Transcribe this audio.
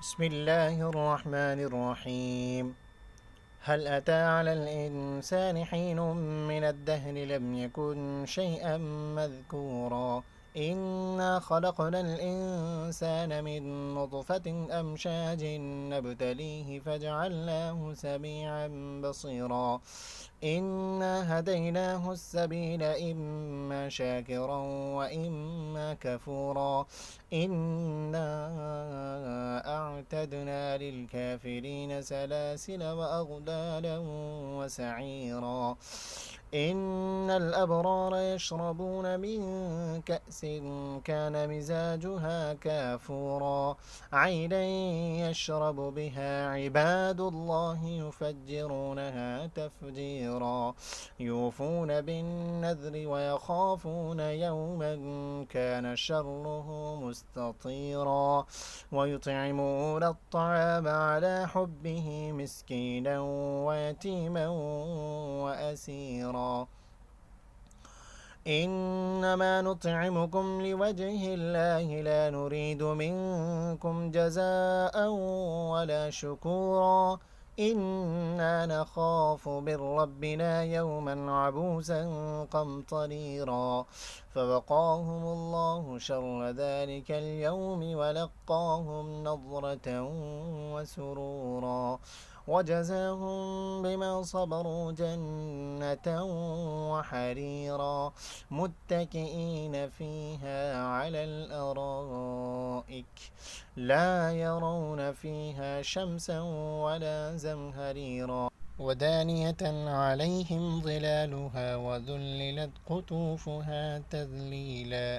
بسم الله الرحمن الرحيم. هل أتى على الإنسان حين من الدهر لم يكن شيئا مذكورا. إنا خلقنا الإنسان من نطفة أمشاج نبتليه فجعلناه سميعا بصيرا. إنا هديناه السبيل إما شاكرا وإما كفورا. إنا أعتدنا للكافرين سلاسل وأغلالا وسعيرا. إن الأبرار يشربون من كأس كان مزاجها كافورا. عينا يشرب بها عباد الله يفجرونها تفجيرا. يوفون بالنذر ويخافون يوما كان شره مستطيرا. ويطعمون الطعام على حبه مسكينا ويتيما وأسيرا. إنما نطعمكم لوجه الله لا نريد منكم جزاء ولا شكورا. إنا نخاف من ربنا يوما عبوسا قمطريرا. فوقاهم الله شر ذلك اليوم ولقاهم نضرة وسرورا. وجزاهم بما صبروا جنة وحريرا. متكئين فيها على الأرائك لا يرون فيها شمسا ولا زمهريرا. ودانية عليهم ظلالها وذللت قطوفها تذليلا.